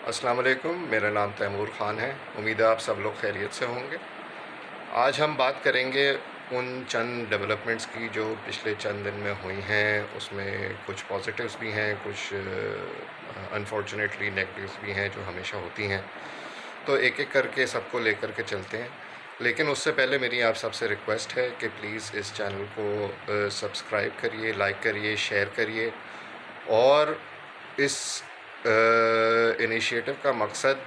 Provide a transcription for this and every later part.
अस्सलाम वालेकुम, मेरा नाम तैमूर ख़ान है। उम्मीद है आप सब लोग खैरियत से होंगे। आज हम बात करेंगे उन चंद डेवलपमेंट्स की जो पिछले चंद दिन में हुई हैं। उसमें कुछ पॉजिटिव्स भी हैं, कुछ अनफॉर्चुनेटली नेगेटिव्स भी हैं जो हमेशा होती हैं। तो एक एक करके सबको लेकर के चलते हैं। लेकिन उससे पहले मेरी आप सबसे रिक्वेस्ट है कि प्लीज़ इस चैनल को सब्सक्राइब करिए, लाइक करिए, शेयर करिए। और इस इनिशिएटिव का मकसद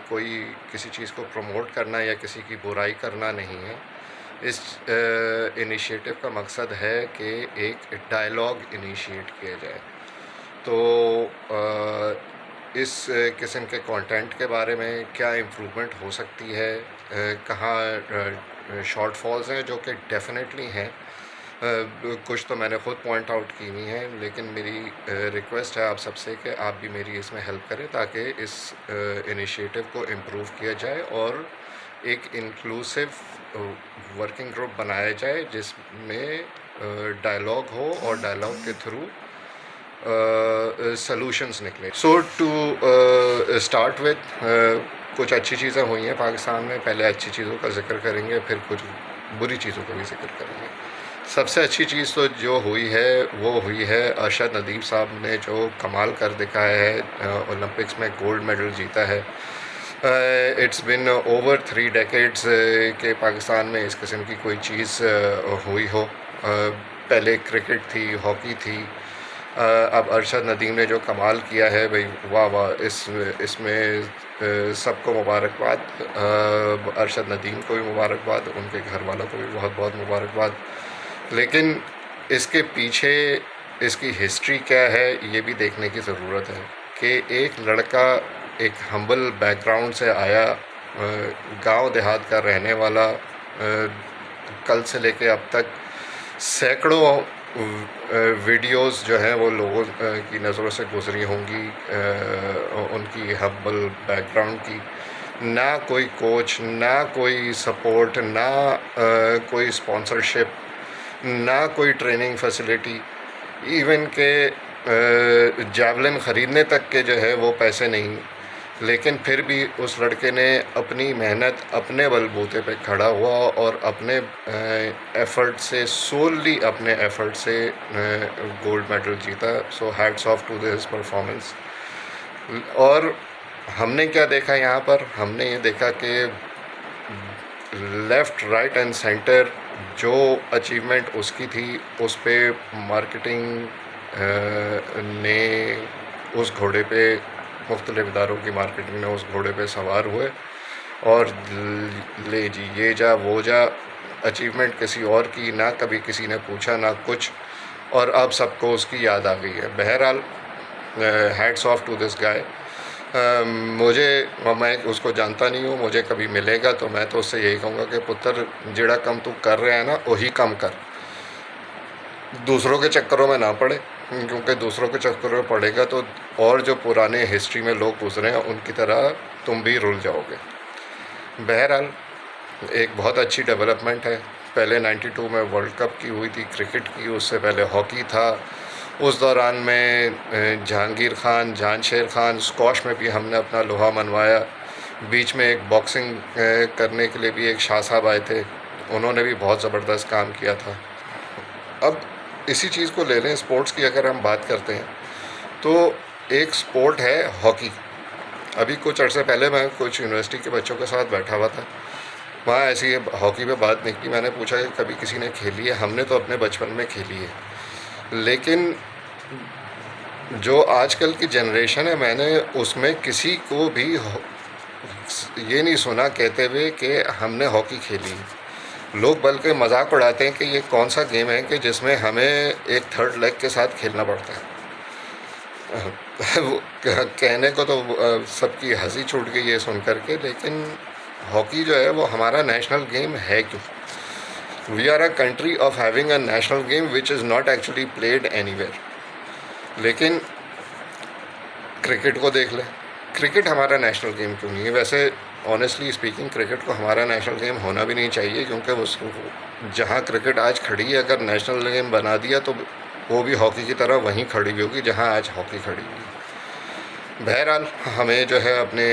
कोई किसी चीज़ को प्रमोट करना या किसी की बुराई करना नहीं है। इस इनिशिएटिव का मकसद है कि एक डायलॉग इनिशिएट किया जाए। तो इस किस्म के कंटेंट के बारे में क्या इम्प्रूवमेंट हो सकती है, कहाँ शॉर्टफॉल्स हैं जो कि डेफिनेटली हैं। कुछ तो मैंने ख़ुद पॉइंट आउट की हुई हैं, लेकिन मेरी रिक्वेस्ट है आप सबसे कि आप भी मेरी इसमें हेल्प करें ताकि इस इनिशिएटिव को इम्प्रूव किया जाए और एक इंक्लूसिव वर्किंग ग्रुप बनाया जाए जिसमें डायलॉग हो और डायलॉग के थ्रू सॉल्यूशंस निकले। सो टू स्टार्ट विथ कुछ अच्छी चीज़ें हुई हैं पाकिस्तान में। पहले अच्छी चीज़ों का जिक्र करेंगे, फिर कुछ बुरी चीज़ों का भी जिक्र करेंगे। सबसे अच्छी चीज़ तो जो हुई है वो हुई है अरशद नदीम साहब ने जो कमाल कर दिखाया है, ओलंपिक्स में गोल्ड मेडल जीता है। इट्स बिन ओवर 3 डेकेड्स के पाकिस्तान में इस किस्म की कोई चीज़ हुई हो। पहले क्रिकेट थी, हॉकी थी, अब अरशद नदीम ने जो कमाल किया है भाई, वाह वाह। इसमें सबको मुबारकबाद। अरशद नदीम को भी मुबारकबाद, उनके घर वालों को भी बहुत बहुत मुबारकबाद। लेकिन इसके पीछे इसकी हिस्ट्री क्या है ये भी देखने की ज़रूरत है कि एक लड़का एक हम्बल बैकग्राउंड से आया, गांव देहात का रहने वाला, कल से लेके अब तक सैकड़ों वीडियोस जो हैं वो लोगों की नज़रों से गुजरी होंगी उनकी हम्बल बैकग्राउंड की। ना कोई कोच, ना कोई सपोर्ट, ना कोई स्पॉन्सरशिप, ना कोई ट्रेनिंग फैसिलिटी, इवन के जैवलिन ख़रीदने तक के जो है वो पैसे नहीं। लेकिन फिर भी उस लड़के ने अपनी मेहनत, अपने बलबूते पे खड़ा हुआ और अपने एफ़र्ट से, सोलली अपने एफ़र्ट से गोल्ड मेडल जीता। So hats off to this performance. और हमने क्या देखा यहाँ पर? हमने ये देखा कि लेफ़्ट, राइट एंड सेंटर जो अचीवमेंट उसकी थी उस पे मार्केटिंग ने उस घोड़े पे, मुख्तलिफ़ इदारों की मार्केटिंग ने उस घोड़े पे सवार हुए और ले जी ये जा वो जा। अचीवमेंट किसी और की, ना कभी किसी ने पूछा ना कुछ, और अब सबको उसकी याद आ गई है। बहरहाल hats off to this guy. मैं उसको जानता नहीं हूँ, मुझे कभी मिलेगा तो मैं तो उससे यही कहूँगा कि पुत्र जिड़ा कम तू कर रहे हैं ना वही कम कर, दूसरों के चक्करों में ना पड़े, क्योंकि दूसरों के चक्करों में पड़ेगा तो और जो पुराने हिस्ट्री में लोग गुजरे हैं उनकी तरह तुम भी रुल जाओगे। बहरहाल एक बहुत अच्छी डेवलपमेंट है। पहले 92 में वर्ल्ड कप की हुई थी क्रिकेट की, उससे पहले हॉकी था। उस दौरान में जहांगीर खान, जानशेर खान, स्क्वॉश में भी हमने अपना लोहा मनवाया। बीच में एक बॉक्सिंग करने के लिए भी एक शाह साहब आए थे, उन्होंने भी बहुत ज़बरदस्त काम किया था। अब इसी चीज़ को ले लें, स्पोर्ट्स की अगर हम बात करते हैं तो एक स्पोर्ट है हॉकी। अभी कुछ अर्से पहले मैं कुछ यूनिवर्सिटी के बच्चों के साथ बैठा हुआ था, वहाँ ऐसी हॉकी पे बात निकली। मैंने पूछा कि कभी किसी ने खेली है? हमने तो अपने बचपन में खेली है, लेकिन जो आजकल की जनरेशन है मैंने उसमें किसी को भी ये नहीं सुना कहते हुए कि हमने हॉकी खेली है। लोग बल्कि मजाक उड़ाते हैं कि ये कौन सा गेम है कि जिसमें हमें एक थर्ड लेग के साथ खेलना पड़ता है। वो कहने को तो सबकी हंसी छूट गई है सुन करके, लेकिन हॉकी जो है वो हमारा नेशनल गेम है क्यों? We are a country of having a national game which is not actually played anywhere. लेकिन क्रिकेट को देख लें, क्रिकेट हमारा नेशनल गेम क्यों नहीं है? वैसे ऑनेस्टली स्पीकिंग क्रिकेट को हमारा नेशनल गेम होना भी नहीं चाहिए, क्योंकि उसको जहाँ क्रिकेट आज खड़ी है अगर नेशनल गेम बना दिया तो वो भी हॉकी की तरह वहीं खड़ी हुई होगी जहाँ आज हॉकी खड़ी हुई है। बहरहाल हमें जो है अपने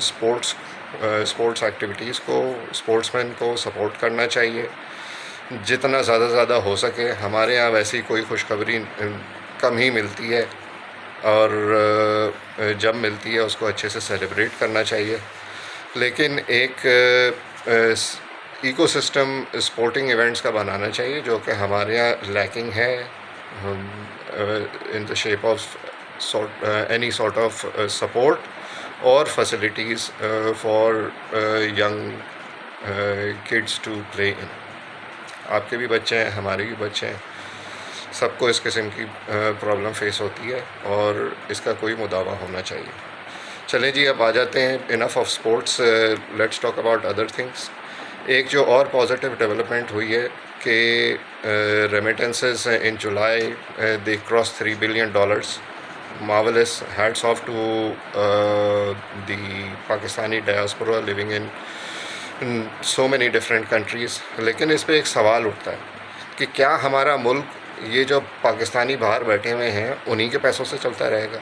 स्पोर्ट्स एक्टिविटीज़ को, स्पोर्ट्समैन को सपोर्ट करना चाहिए जितना ज़्यादा हो सके। हमारे यहाँ वैसी कोई खुशखबरी कम ही मिलती है, और जब मिलती है उसको अच्छे से सेलिब्रेट करना चाहिए। लेकिन एक इकोसिस्टम स्पोर्टिंग इवेंट्स का बनाना चाहिए जो कि हमारे यहाँ लैकिंग है, in the shape of any sort of support और facilities for young kids to play in. आपके भी बच्चे हैं, हमारे भी बच्चे हैं, सबको इस किस्म की प्रॉब्लम फेस होती है और इसका कोई मुदावा होना चाहिए। चलें जी, अब आ जाते हैं, enough of sports, let's talk about other things. एक जो और पॉजिटिव डेवलपमेंट हुई है कि remittances in July they cross $3 billion। marvelous, hats off to the Pakistani diaspora living in so many different countries। लेकिन इस पे एक सवाल उठता है कि क्या हमारा मुल्क ये जो पाकिस्तानी बाहर बैठे हुए हैं उन्हीं के पैसों से चलता रहेगा?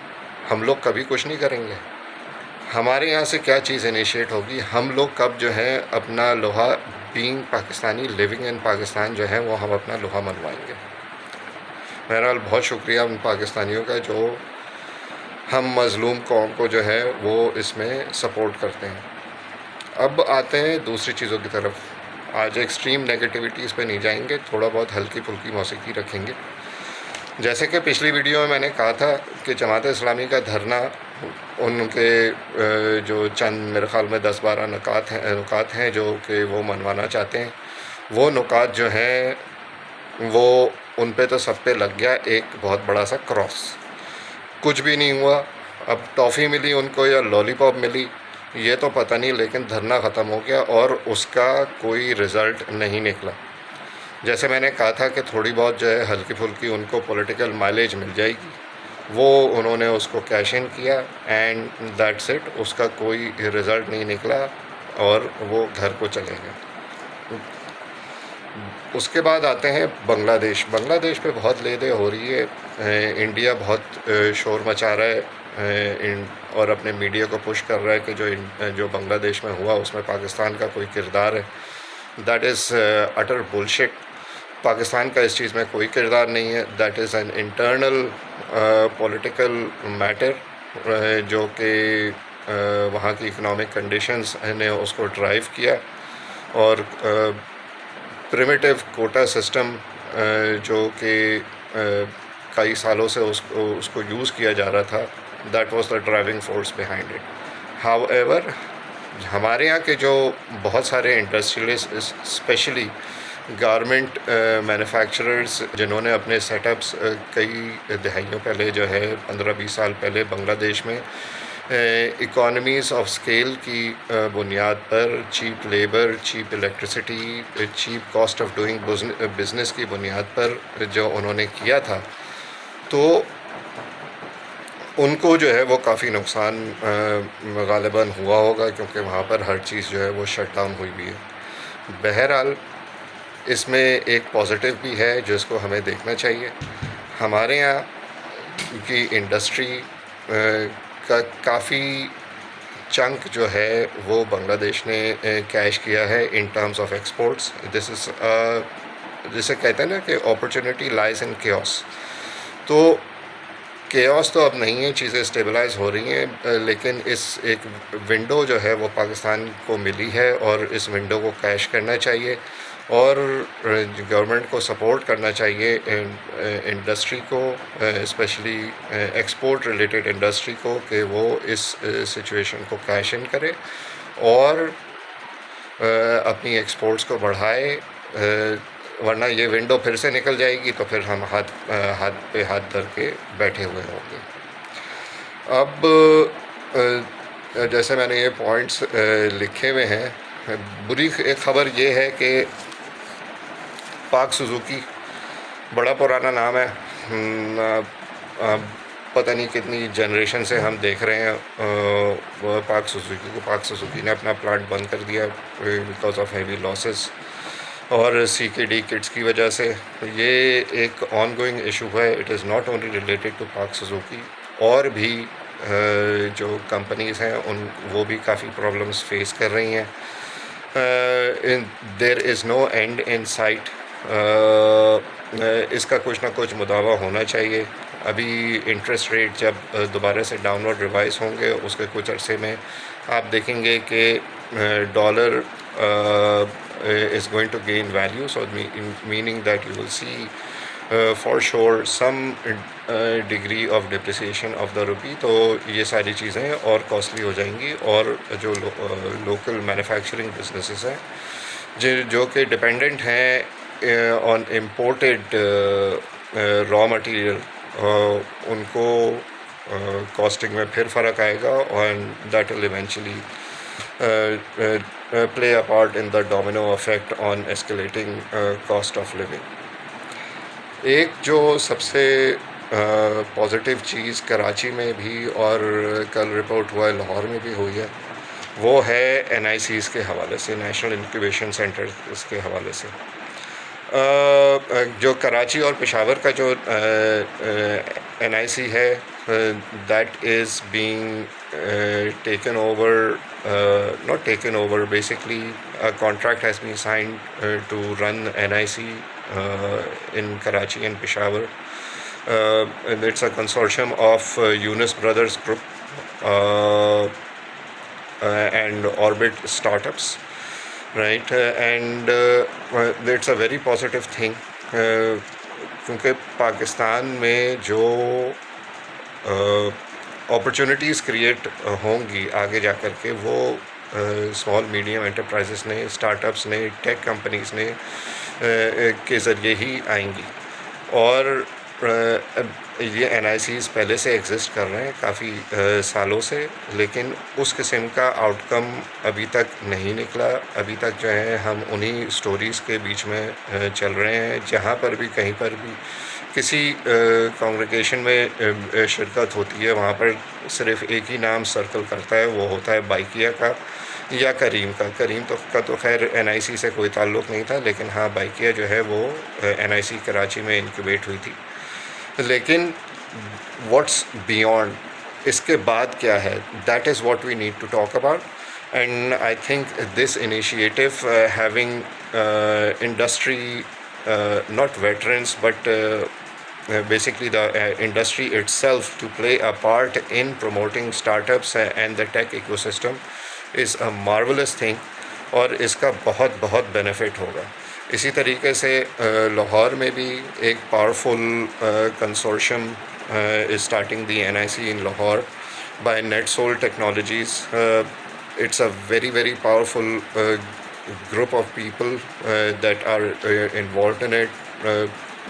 हम लोग कभी कुछ नहीं करेंगे? हमारे यहाँ से क्या चीज़ इनिशिएट होगी? हम लोग कब जो है अपना लोहा, being Pakistani living in Pakistan जो है वो हम अपना लोहा मनवाएंगे? बहरहाल बहुत शुक्रिया उन पाकिस्तानियों का जो हम मज़लूम कौम को जो है वो इसमें सपोर्ट करते हैं। अब आते हैं दूसरी चीज़ों की तरफ। आज एक्सट्रीम नेगेटिविटीज़ पे नहीं जाएंगे, थोड़ा बहुत हल्की फुल्की मौसीकी रखेंगे। जैसे कि पिछली वीडियो में मैंने कहा था कि जमात इस्लामी का धरना, उनके जो चंद मेरे ख़्याल में 10-12 नुकात हैं जो कि वो मनवाना चाहते हैं, वो नुकात जो हैं वो उन पे तो सब पे लग गया एक बहुत बड़ा सा क्रॉस। कुछ भी नहीं हुआ। अब टॉफ़ी मिली उनको या लॉलीपॉप मिली ये तो पता नहीं, लेकिन धरना ख़त्म हो गया और उसका कोई रिज़ल्ट नहीं निकला। जैसे मैंने कहा था कि थोड़ी बहुत जो है हल्की फुल्की उनको पॉलिटिकल माइलेज मिल जाएगी, वो उन्होंने उसको कैश इन किया एंड दैट्स इट। उसका कोई रिज़ल्ट नहीं निकला और वो घर को चले गए। उसके बाद आते हैं बांग्लादेश। बांग्लादेश पे बहुत ले-दे हो रही है। इंडिया बहुत शोर मचा रहा है और अपने मीडिया को पुश कर रहा है कि जो बांग्लादेश में हुआ उसमें पाकिस्तान का कोई किरदार है। That is utter bullshit. Pakistan का इस चीज़ में कोई किरदार नहीं है। That is an internal political matter जो कि वहाँ की इकनॉमिक कंडीशंस ने उसको ड्राइव किया। और प्रिमिटिव कोटा सिस्टम जो कि कई सालों से उसको यूज़ किया जा रहा था, that was the driving force behind it. However हमारे यहाँ के जो बहुत सारे इंडस्ट्रियलिस्ट, स्पेशली गारमेंट मैन्युफैक्चरर्स, जिन्होंने अपने सेटअप्स कई दहाइयों पहले जो है 15-20 साल पहले बांग्लादेश में इकोनॉमीज़ ऑफ स्केल की बुनियाद पर, cheap labour, cheap electricity, cheap cost of doing business की बुनियाद पर जो उन्होंने किया था, तो उनको जो है वो काफ़ी नुकसान गालिबन हुआ होगा, क्योंकि वहाँ पर हर चीज़ जो है वो शट डाउन हुई हुई है। बहरहाल इसमें एक पॉजिटिव भी है जिसको हमें देखना चाहिए। हमारे यहाँ की इंडस्ट्री का काफ़ी चंक जो है वो बांग्लादेश ने कैश किया है in terms of exports. This is जिसे कहते हैं ना कि अपॉर्चुनिटी लाइज इन केओस। तो केओस तो अब नहीं है, चीज़ें स्टेबलाइज हो रही हैं, लेकिन इस एक विंडो जो है वो पाकिस्तान को मिली है और इस विंडो को कैश करना चाहिए और गवर्नमेंट को सपोर्ट करना चाहिए इंडस्ट्री को, स्पेशली एक्सपोर्ट रिलेटेड इंडस्ट्री को, कि वो इस सिचुएशन को कैश इन करे और अपनी एक्सपोर्ट्स को बढ़ाए, वरना ये विंडो फिर से निकल जाएगी तो फिर हम हाथ पे हाथ धर के बैठे हुए होंगे। अब जैसे मैंने ये पॉइंट्स लिखे हुए हैं, बुरी एक ख़बर ये है कि पाक सुजुकी, बड़ा पुराना नाम है, पता नहीं कितनी जनरेशन से हम देख रहे हैं पाक सुजुकी ने अपना प्लांट बंद कर दिया बिकॉज ऑफ हैवी लॉसेस और CKD किट्स की वजह से। ये एक ऑन गोइंग इशू है। It is not only related to Pak Suzuki, और भी जो कंपनीज़ हैं उन वो भी काफ़ी प्रॉब्लम्स फेस कर रही हैं। There is no end in sight. इसका कुछ ना कुछ मुदावा होना चाहिए। अभी इंटरेस्ट रेट जब दोबारा से डाउनवर्ड रिवाइज होंगे उसके कुछ अरसे में आप देखेंगे कि dollar is going to gain value, so meaning that you will see for sure some degree of depreciation of the rupee। तो ये सारी चीज़ें और कॉस्टली हो जाएंगी, और जो लोकल मैन्युफैक्चरिंग बिजनेसेस हैं जो कि डिपेंडेंट हैं ऑन इम्पोर्टेड रॉ मटेरियल, उनको कॉस्टिंग में फिर फ़र्क आएगा, और that will eventually play a part in the domino effect on escalating cost of living। एक जो सबसे पॉजिटिव चीज़ कराची में भी और कल रिपोर्ट हुआ है लाहौर में भी हुई है, वो है NICs के हवाले से, नेशनल इंक्यूबेशन सेंटर के हवाले से। जो कराची और पेशावर का जो NIC है, that is being taken over, not taken over, basically a contract has been signed to run NIC in Karachi and Peshawar, and it's a consortium of Yunus Brothers Group and Orbit Startups, right? And it's a very positive thing, क्योंकि पाकिस्तान में जो opportunities create होंगी आगे जा कर के, वो small medium enterprises ने, स्टार्टअप्स ने, टेक कंपनीज़ ने के ज़रिए ही आएंगी। और ये NICs पहले से एग्ज़िस्ट कर रहे हैं काफ़ी सालों से, लेकिन उस किस्म का आउटकम अभी तक नहीं निकला। अभी तक जो है हम उन्हीं स्टोरीज़ के बीच में चल रहे हैं, जहाँ पर भी कहीं पर भी किसी कांग्रेगेशन में शिरकत होती है, वहाँ पर सिर्फ़ एक ही नाम सर्कल करता है, वो होता है बाइकिया का या करीम का। करीम तो खैर NIC से कोई ताल्लुक़ नहीं था, लेकिन हाँ, बाइकिया जो है वो NIC कराची में इंक्यूबेट हुई थी। लेकिन व्हाट्स बियॉन्ड, इसके बाद क्या है, that is what we need to talk about. And I think this initiative having industry, not veterans but basically the industry itself to play a part in promoting startups and the tech ecosystem is a marvelous thing, और इसका बहुत बहुत benefit होगा। इसी तरीके से लाहौर में भी एक powerful consortium is starting the NIC in Lahore by NetSol Technologies। It's a very very powerful group of people that are involved in it,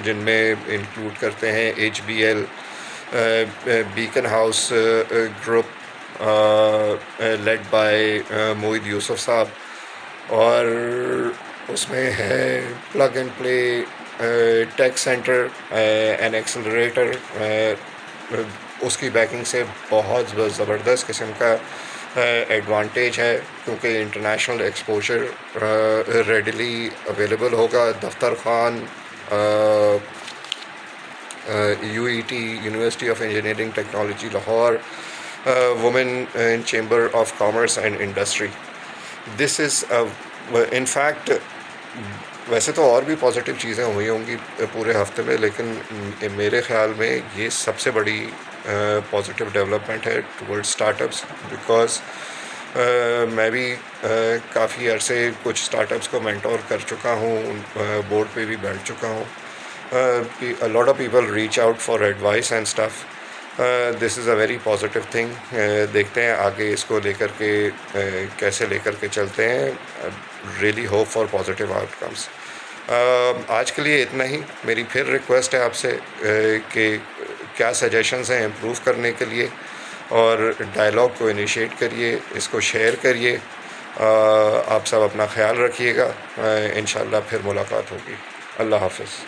जिनमें इंक्लूड करते हैं HBL, Beacon House group led by Mohid Yusuf साहब, और उसमें है plug and play tech centre and accelerator. उसकी backing से बहुत ज़बरदस्त किस्म का एडवांटेज है, क्योंकि इंटरनेशनल एक्सपोजर रेडिली अवेलेबल होगा। दफ्तर Khan, UET, university of engineering technology Lahore, women in chamber of commerce and industry. This is in fact, वैसे तो और भी पॉजिटिव चीज़ें हुई होंगी पूरे हफ्ते में, लेकिन मेरे ख़्याल में ये सबसे बड़ी पॉजिटिव डेवलपमेंट है टुवर्ड्स स्टार्टअप्स। बिकॉज़ मैं भी काफ़ी अरसे कुछ स्टार्टअप्स को मेंटोर कर चुका हूँ, बोर्ड पे भी बैठ चुका हूँ। a lot of people reach out for advice and stuff। This is a very positive thing. देखते हैं आगे इसको लेकर के कैसे लेकर के चलते हैं। Really hope for positive outcomes. आज के लिए इतना ही। मेरी फिर रिक्वेस्ट है आपसे कि क्या सजेशंस हैं इम्प्रूव करने के लिए, और डायलॉग को इनिशिएट करिए, इसको शेयर करिए। आप सब अपना ख्याल रखिएगा। इंशाल्लाह फिर मुलाकात होगी। अल्लाह हाफ़िज़।